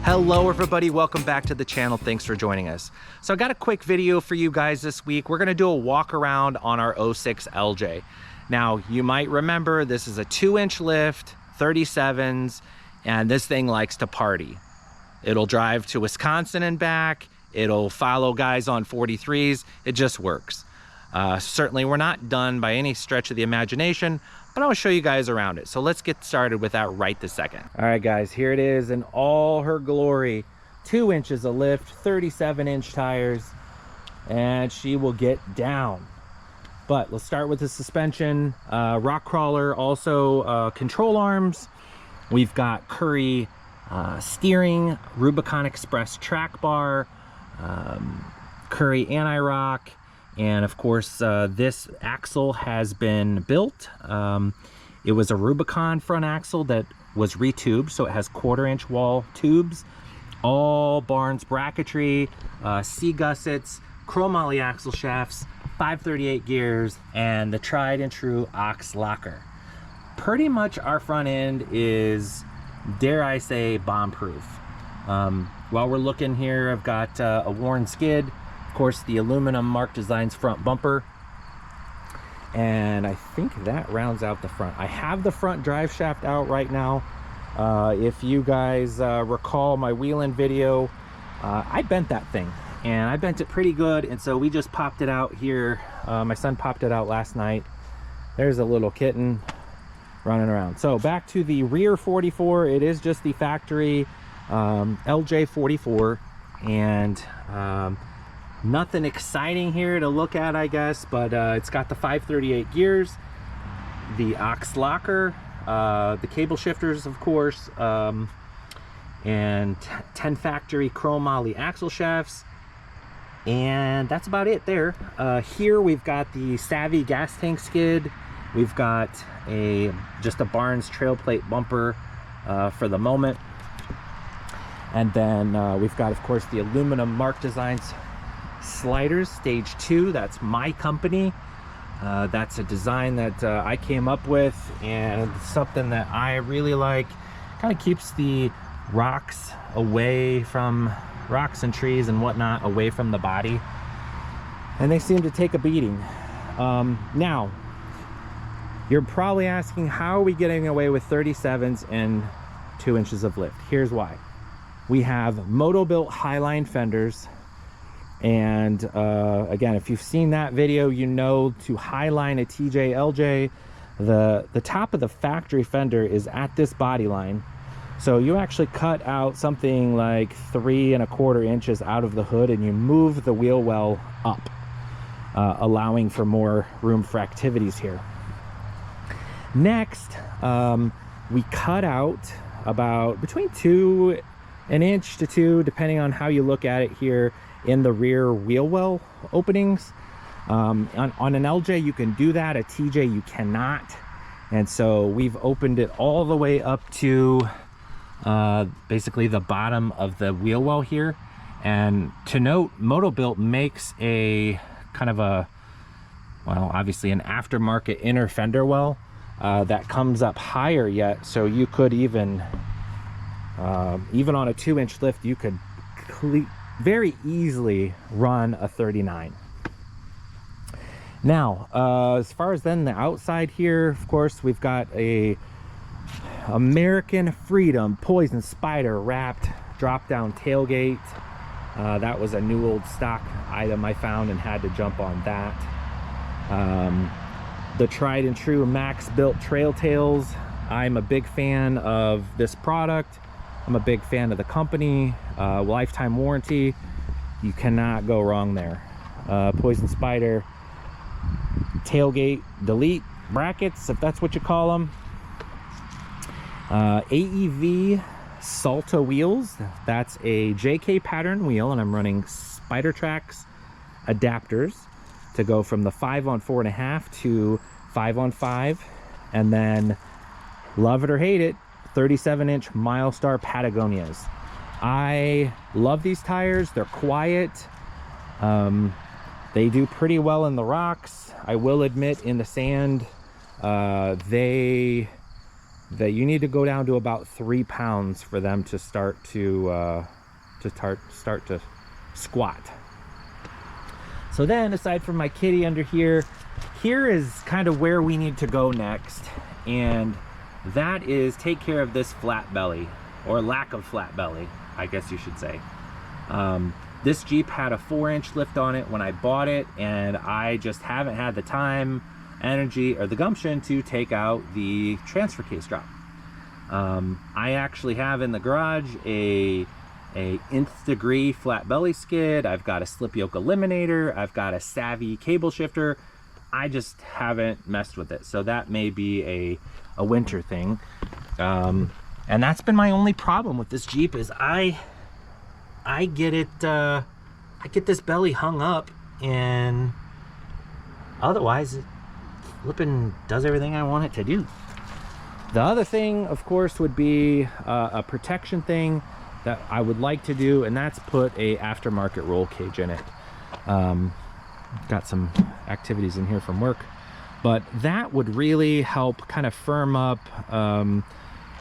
Hello everybody, welcome back to the channel. Thanks for joining us. So I got a quick video for you guys this week. We're gonna do a walk around on our 06 LJ. Now you might remember this is a 2-inch lift, 37's, and this thing likes to party. It'll drive to Wisconsin and back. It'll follow guys on 43's. It just works. Certainly we're not done by any stretch of the imagination, but I'll show you guys around it. So let's get started with that right this second. All right guys, here it is in all her glory. 2 inches of lift, 37-inch tires, and she will get down. But let's start with the suspension. Rock crawler, also control arms. We've got Curry steering, Rubicon Express track bar, Curry anti-rock, and of course this axle has been built. It was a Rubicon front axle that was retubed, so it has 1/4-inch wall tubes, all Barnes bracketry, C gussets, chrome moly axle shafts, 538 gears, and the tried and true ox locker. Pretty much our front end is, dare I say, bomb proof. While we're looking here, I've got a worn skid, of course the aluminum Mark Designs front bumper, and I think that rounds out the front. I have the front drive shaft out right now. If you guys recall my wheeling video, I bent that thing, and I bent it pretty good, and so we just popped it out here. My son popped it out last night. There's a little kitten running around. So back to the rear 44. It is just the factory LJ 44, and nothing exciting here to look at, I guess, but it's got the 538 gears, the ox locker, the cable shifters, of course, and 10 factory chrome moly axle shafts, and that's about it there. Here we've got the Savvy gas tank skid. We've got just a Barnes trail plate bumper for the moment, and then we've got, of course, the aluminum Mark Designs sliders, stage 2. That's my company. That's a design that I came up with, and something that I really like. Kind of keeps the rocks away from rocks and trees and whatnot away from the body, and they seem to take a beating. Now you're probably asking, how are we getting away with 37's and 2 inches of lift? Here's why. We have moto-built Highline fenders, and again, if you've seen that video, you know, to Highline a TJ LJ, the top of the factory fender is at this body line. So you actually cut out something like 3 1/4 inches out of the hood, and you move the wheel well up, allowing for more room for activities here. Next, we cut out about between 1 inch to 2, depending on how you look at it here, in the rear wheel well openings. On an LJ you can do that, a TJ you cannot, and so we've opened it all the way up to basically the bottom of the wheel well here. And to note, Moto-Built makes a kind of a, well, obviously an aftermarket inner fender well that comes up higher yet, so you could even on a 2-inch lift, you could very easily run a 39. Now, as far as then the outside here, of course, we've got a American Freedom Poison Spider wrapped drop-down tailgate. That was a new old stock item I found and had to jump on that. The tried and true Max built trail tails. I'm a big fan of this product. I'm a big fan of the company. Lifetime warranty, you cannot go wrong there. Poison Spider tailgate delete brackets, if that's what you call them. AEV Salta wheels. That's a JK pattern wheel, and I'm running Spider Tracks adapters to go from the 5-on-4.5 to 5-on-5, and then, love it or hate it, 37-inch Milestar Patagonias. I love these tires. They're quiet. They do pretty well in the rocks. I will admit, in the sand, they that you need to go down to about 3 pounds for them to start to start to squat. So then, aside from my kitty under here, here is kind of where we need to go next, and that is take care of this flat belly, or lack of flat belly, I guess you should say. This Jeep had a 4-inch lift on it when I bought it, and I just haven't had the time, energy, or the gumption to take out the transfer case drop. I actually have in the garage a nth degree flat belly skid. I've got a slip yoke eliminator. I've got a Savvy cable shifter. I just haven't messed with it, so that may be a winter thing. And that's been my only problem with this Jeep is I get it, I get this belly hung up, and otherwise it flipping does everything I want it to do. The other thing, of course, would be a protection thing that I would like to do, and that's put a aftermarket roll cage in it. Got some activities in here from work, but that would really help kind of firm up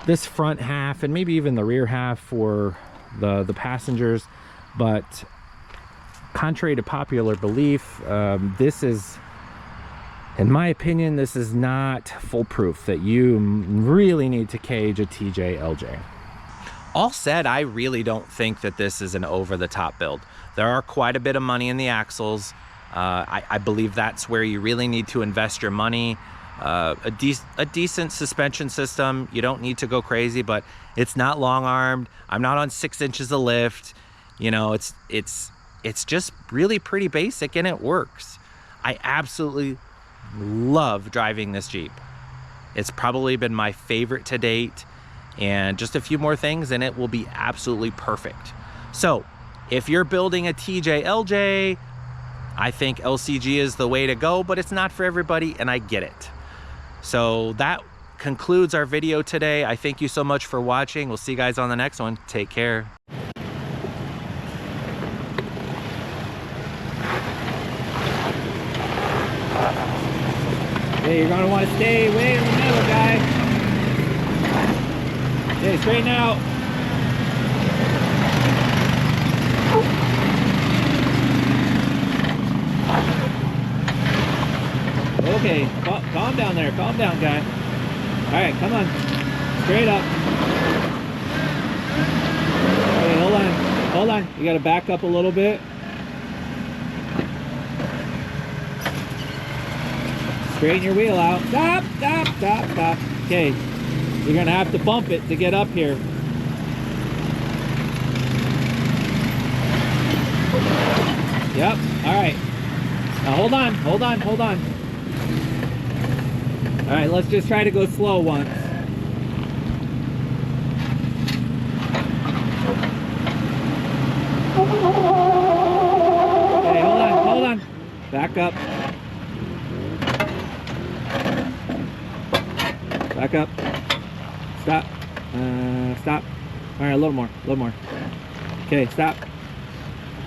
this front half and maybe even the rear half for the passengers. But contrary to popular belief, this is, in my opinion, this is not foolproof, that you really need to cage a TJ LJ. All said, I really don't think that this is an over-the-top build. There are quite a bit of money in the axles. I believe that's where you really need to invest your money. A decent suspension system. You don't need to go crazy, but it's not long-armed. I'm not on 6 inches of lift. You know, it's just really pretty basic, and it works. I absolutely love driving this Jeep. It's probably been my favorite to date, and just a few more things and it will be absolutely perfect. So if you're building a TJ LJ, I think LCG is the way to go, but it's not for everybody, and I get it. So that concludes our video today. I thank you so much for watching. We'll see you guys on the next one. Take care. Hey, you're gonna want to stay way in the middle, guy. Okay, straighten out. Okay, calm down there. Calm down, guy. All right, come on. Straight up. Okay, hold on. Hold on. You got to back up a little bit. Straighten your wheel out. Stop, stop, stop, stop. Okay, you're going to have to bump it to get up here. Yep, all right. Now hold on, hold on, hold on. All right, let's just try to go slow once. Okay, hold on, hold on. Back up. Back up. Stop. Stop. All right, a little more, a little more. Okay, stop.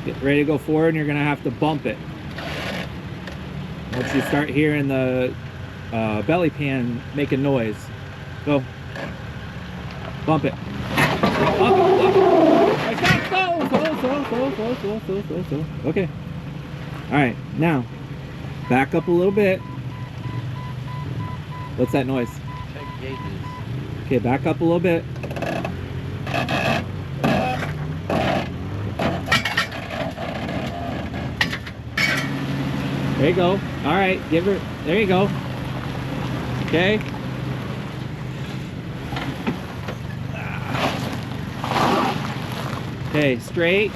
Get ready to go forward, and you're gonna have to bump it. Once you start hearing the belly pan making noise, go. Bump it. Bump it. Bump it. Stop. Slow. Okay. All right, now back up a little bit. What's that noise? Check gauges. Okay, back up a little bit. There you go. All right, give her. There you go. Okay. Okay, straight.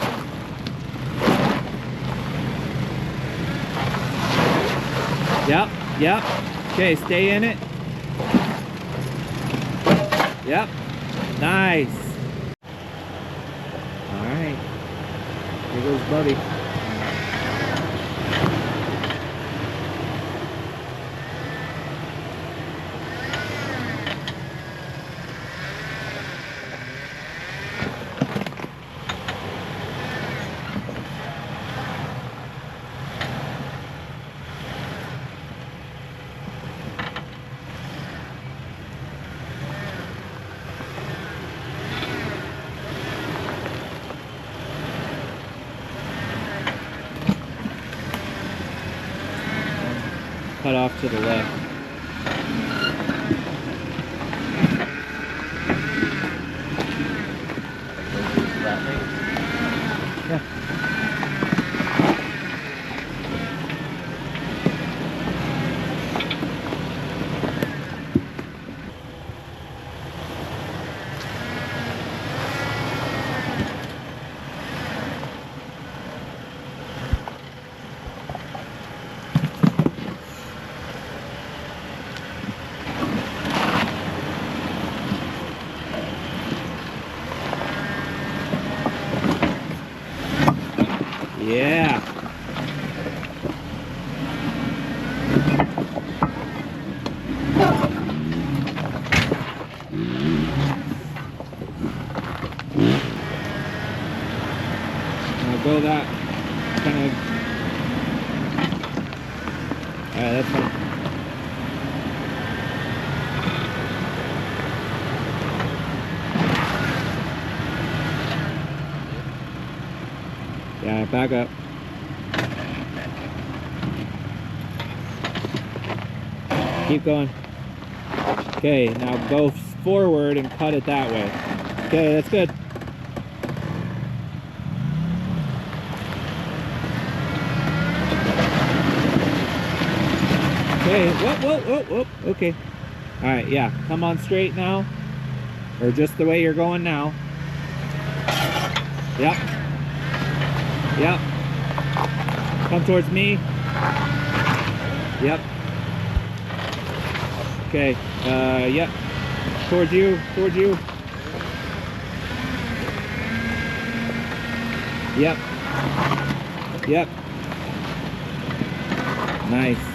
Yep, yep. Okay, stay in it. Yep. Nice. All right. Here goes Buddy. cut off to the left. Yeah. Yeah. Now go that kind of. Alright, that's fine. Yeah, back up. Keep going. Okay, now go forward and cut it that way. Okay, that's good. Okay, whoa, okay. All right, yeah, come on straight now. Or just the way you're going now. Yep. Yep. Come towards me. Yep. Okay, yep. Towards you. Yep. Yep. Nice.